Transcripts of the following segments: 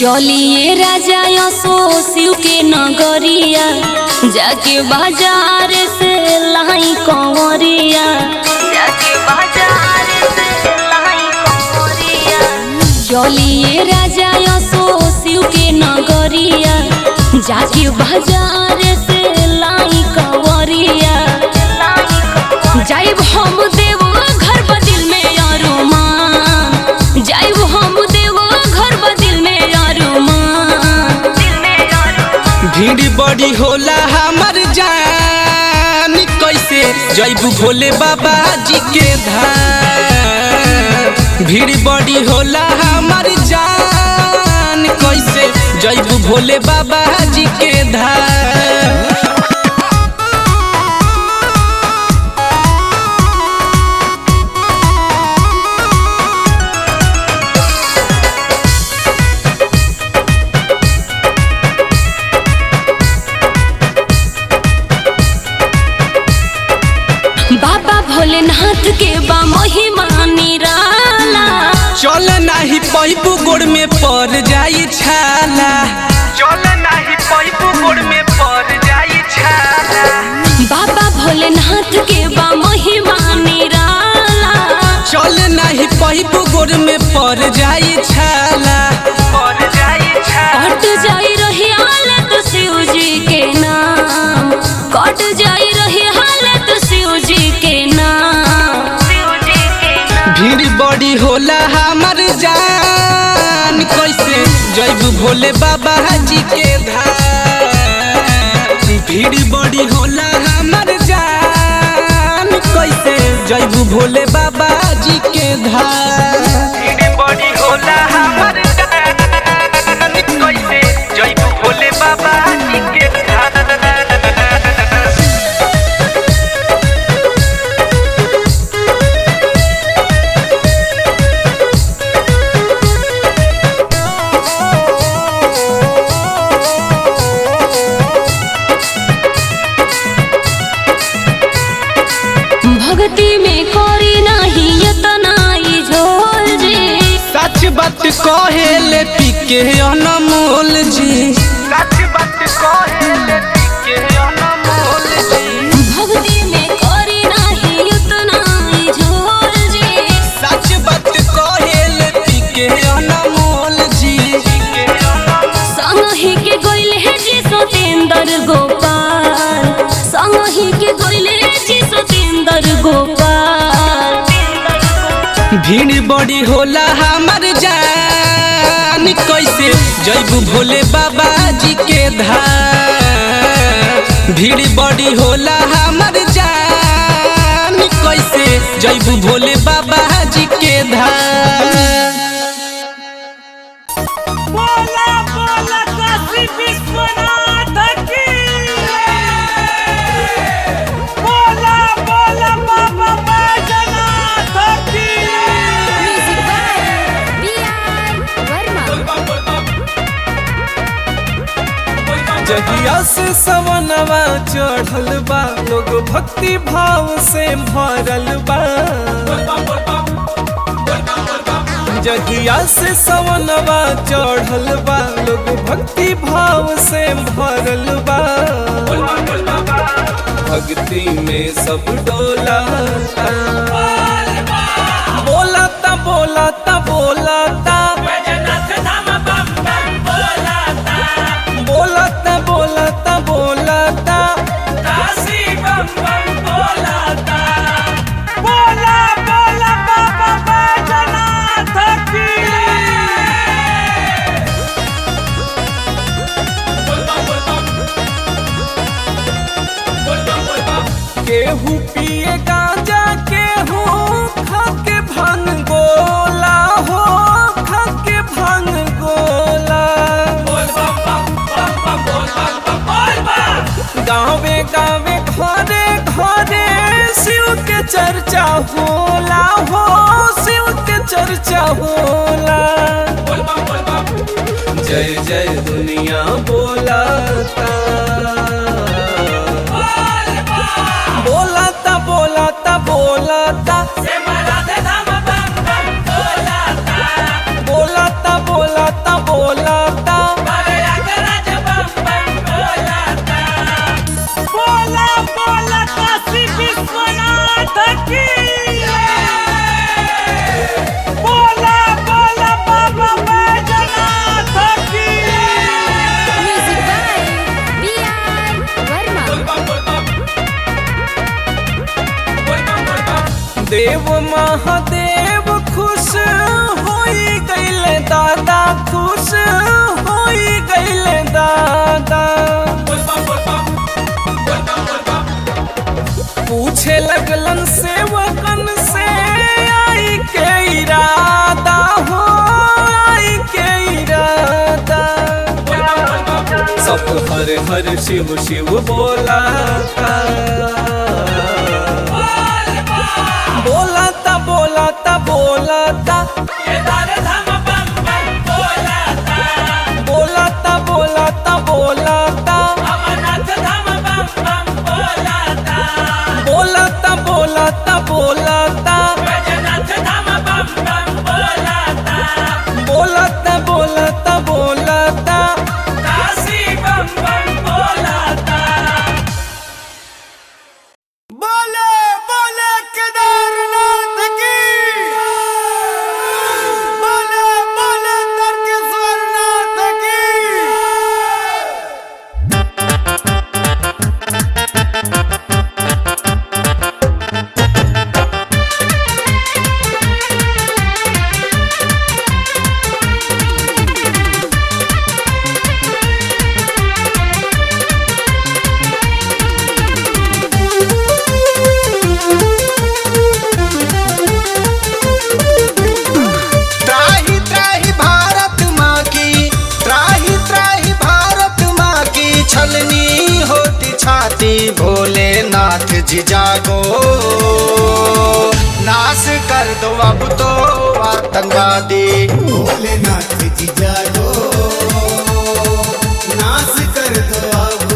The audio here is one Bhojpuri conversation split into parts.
चलिए राजा यसो शिव के नगरिया, जाके बाजार से लाई कंवरिया, जाके बाजार से लाई कंवरिया। चलिए राजा यसो शिव के नगरिया, जाके बाजार से लाई कंवरिया। जाइब हम देव घर बदिल में अरुमान, जाइब हम देव घर बदिल में अरुमान। भीड़ बड़ी होला हमर जान, कैसे जइबू भोले बाबा जी के धाम। भीड़ बड़ी होला हमर जान, कैसे जइबू भोले बाबा जी के धाम। बाबा भोलेनाथ के बा महिमा निराला, चल नाही पैबू गोड़ में पड़ जाई छाला, चल नाही पैबू गोड़ में पड़ जाई छाला। बाबा भोलेनाथ के बा महिमा निराला, चल नाही पैबू गोड़ में पड़ जाई छाला, पड़ जाई छाला। कट जाई रही हालत शिव जी के नाम, कट जाई रही हालत शिव जी के नाम। भीड़ बड़ी होला हमर जान, कैसे जइबू भोले बाबा जी के धाम। भीड़ बड़ी होला हमर जान, कैसे जइबू भोले बाबा जी के धाम। भीड़ बड़ी होला हमर जान, कैसे जइबू भोले बाबा जी के धाम। भक्ति में करी नहीं इतना ही झोल जी, सच बात कहेले पीके अनमोल जी, सच बात कहेले पीके अनमोल जी। भक्ति में करी नहीं इतना ही झोल जी, सच बात कहेले पीके अनमोल जी। संगही के गोइले जी सतेंद्र गोपाल, संगही के गोइले जी सतेंद्र गोपाल। भीड़ बड़ी होला हमर जान, कैसे जइबू भोले बाबा जी के धाम। भीड़ बड़ी होला हमर जान, कैसे जइबू भोले बाबा जी के धाम। बोला बोला काशी विश्वनाथ की, बोला बोला बाबा बैजनाथ की। जहिया से सवनवा चढ़ल बा, लोग भक्ति भाव से भरल बा। जहिया से सवनवा चढ़ल बा, लोग भक्ति भाव से भरल बा। भक्ति में सब डोलाता, बोलाता बोलाता बोलाता, बोलाता बोलाता बोलाता, काशी बम बम बोलाता। बोला बोला बाबा बैजनाथ की। केहू पिए गांजा, केहू खा के भांग गोला हो, खा के भांग गोला। गाँवे गाँवे घरे घरे शिव के चर्चा होला हो, शिव के चर्चा होला। जय जय दुनिया बोलाता, बोलाता बोलाता बोलाता, बोलाता बोलाता बोलाता। देव महादेव खुश होई गईले दादा, खुश होई गईले दादा। पूछे लगलन सेवकन से आई के इरादा हो, आई के इरादा। सब हर हर शिव शिव बोला था, बोलाता बोलाता बोलाता, बोलाता बोलाता बोलाता, बोलाता बोलाता बोलाता, बोलाता बोलाता बोलाता, बोले बोले केदारनाथ की, बोले बोले तारकेश्वरनाथ की। त्राही त्राही भारत माँ की, त्राही त्राही भारत माँ की, छलनी होती छाती भोलेनाथ जी जागो। नाश कर दो अब तो आतंकवादी, भोलेनाथ जी जागो, नाश कर दो अब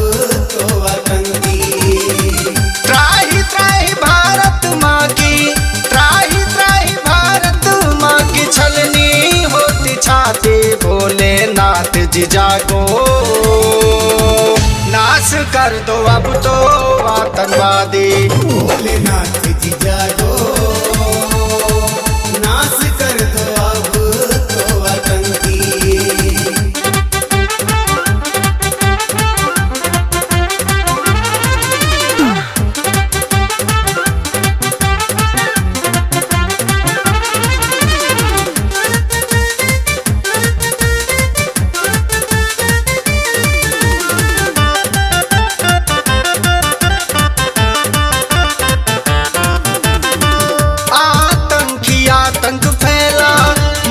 तो आतंकी। त्राही त्राही भारत माँ की, त्राही त्राही भारत माँ की, छलनी होती छाती भोलेनाथ जी जागो। नाश कर दो अब तो आतंकवादी, भोलेनाथ जी जागो, नाश कर दो अब तो आतंकी। आतंकी आतंक फैला,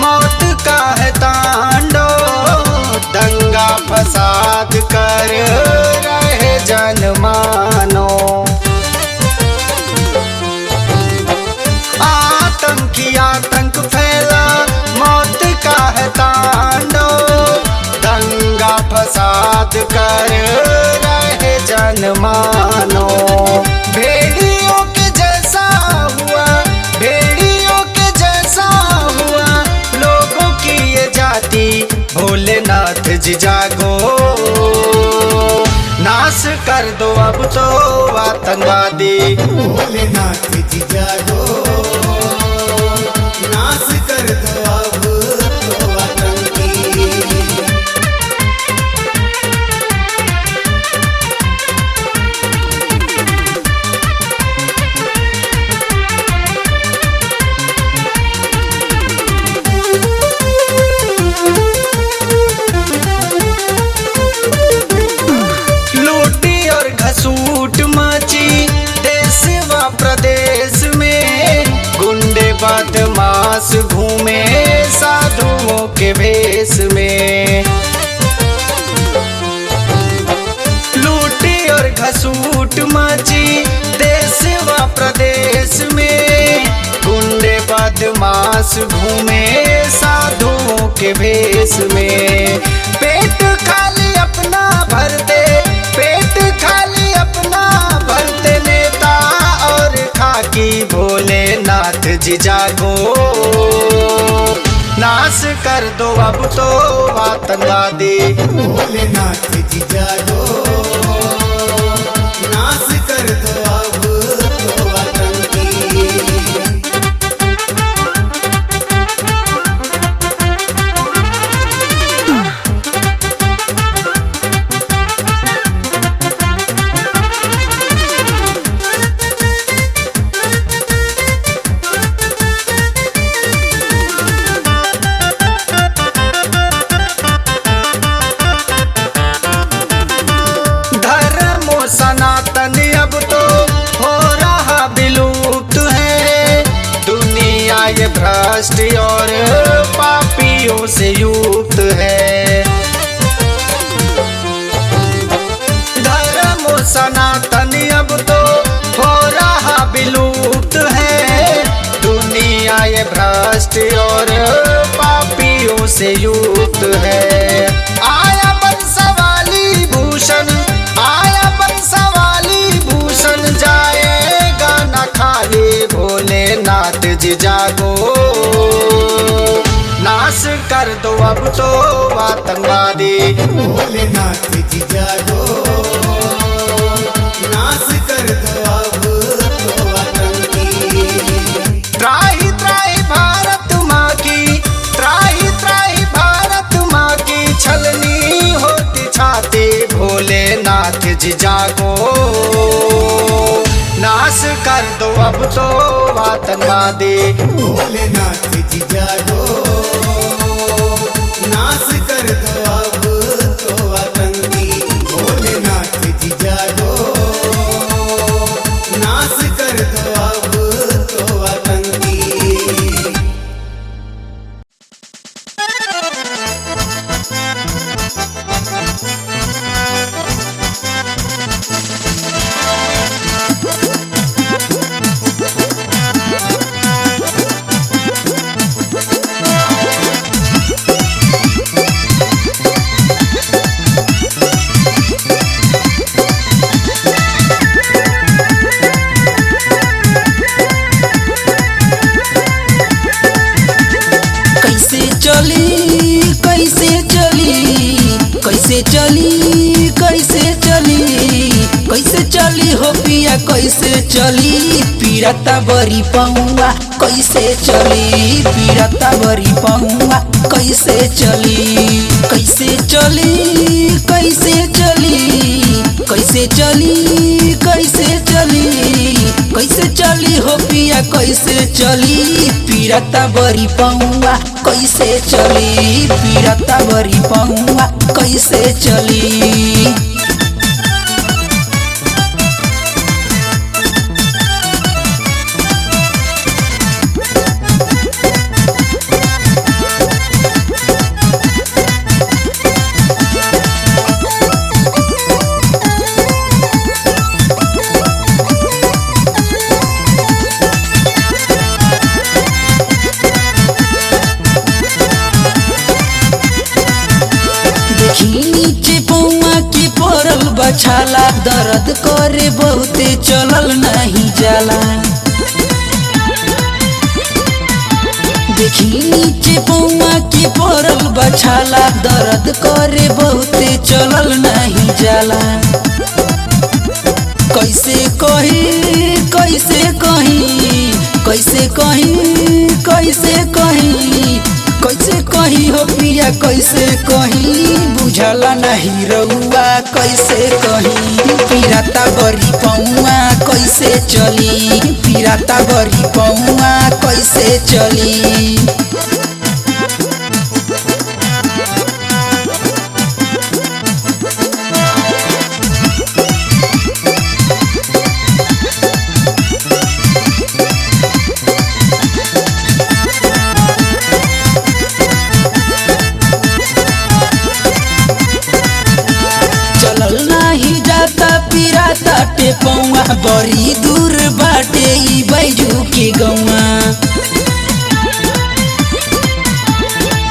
मौत का है तांडव, दंगा फसाद कर रहे जनमानो। आतंकी आतंक फैला, मौत का है तांडव, दंगा फसाद कर रहे जनमानो। भेड़ियों के जैसा हुआ, भेड़ियों के जैसा हुआ, लोगों की ये जाति भोलेनाथ जी जागो। नाश कर दो अब तो आतंकवादी, भोलेनाथ जी जागो, नाश कर दो अब तो आतंकी। लूटी और घसूट मची देश व प्रदेश में, गुंडे बदमाश घूमे साधुओं के भेष में। लूटी और घसूट मची देश व प्रदेश में, गुंडे बदमाश घूमे साधुओं के भेष में। पेट खाली अपना भरते, पेट खाली अपना भरते, नेता और खाकी भोलेनाथ जी जागो। नाश कर दो अब तो आतंकवादी, भोलेनाथ जी जागो, नाश कर दो अब तो आतंकी। भूत है। आया बंसवाली भूषण, आया बंसवाली भूषण, जाएगा न खाली भोलेनाथ जी जागो। नाश कर दो अब तो आतंकवादी, भोलेनाथ जी जागो, नाश कर दो अब तो आतंकी। त्राही त्राही भारत माँ की, त्राही त्राही भारत माँ की, छलनी होती छाती भोलेनाथ जी जागो। नाश कर दो अब तो आतंकवादी, भोलेनाथ जी जागो, नाश कर दो अब तो आतंकी। भोलेनाथ जी जागो, नाश कर दो अब तो आतंकी। कैसे चली कैसे चली कैसे चली कैसे चली कैसे चली हो पिया कैसे चली पीड़ता बरी पहुआ कैसे चली पीड़ता बरी पहुआ कैसे चली कैसे चली कैसे चली कैसे चली कैसे चली कैसे चली हो पिया कैसे चली पीड़ता बरी पहुआ कैसे चली पीड़ता बरी पहुआ कैसे चली। नीचे पौआ के पड़ल बछाला दर्द करे बहुते चलल नहीं जाला। देखी नीचे पौआ के पड़ल बछाला दर्द करे बहुते चलल नहीं जाला। कैसे कही कैसे कही कैसे कही कैसे कही कैसे कही हो पिया कैसे कही बुझला नहीं रउआ कैसे कही पीड़ता बरी पौआ कैसे चली पीड़ता बरी पौआ कैसे चली। ताटे पौआ बड़ी दूर बाटे ई बैजू के गौआ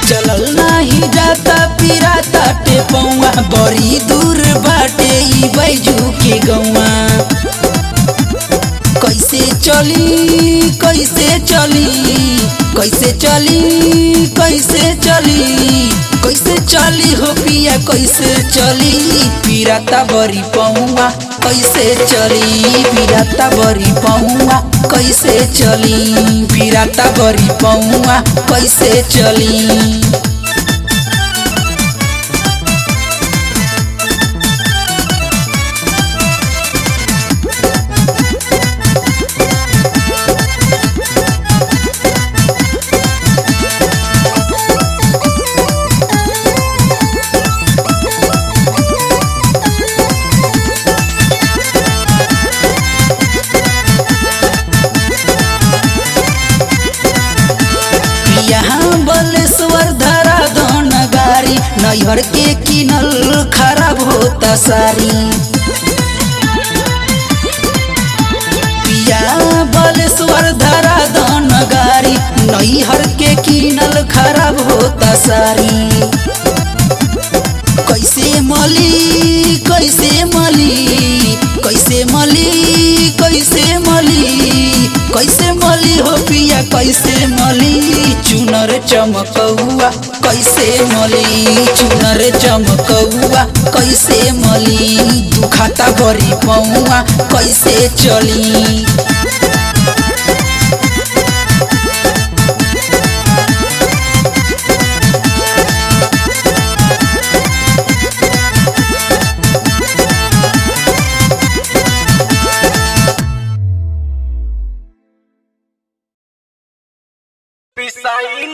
चलल नाही जाता पीरा ताटे पौआ बड़ी दूर बाटे ई बैजू के गौआ। कैसे चली कैसे चली कैसे चली कैसे चली कैसे चली हो पिया कैसे चली पीड़ता बरी पौआ कैसे चली पीड़ता बरी पौआ कैसे चली पीड़ता बरी पौआ कैसे चली। नैहर के किनल खराब होता सारी पिया बलेश्वर धरा धन गारी नैहर के कीनल खराब होता सारी कैसे मली कैसे मली कैसे मली कैसे मली कैसे मली हो पिया कैसे मली चुनर चमकौआ कैसे मली चुनर चमकौआ कैसे मली दुखाता बरी पौआ कैसे चली पिसाई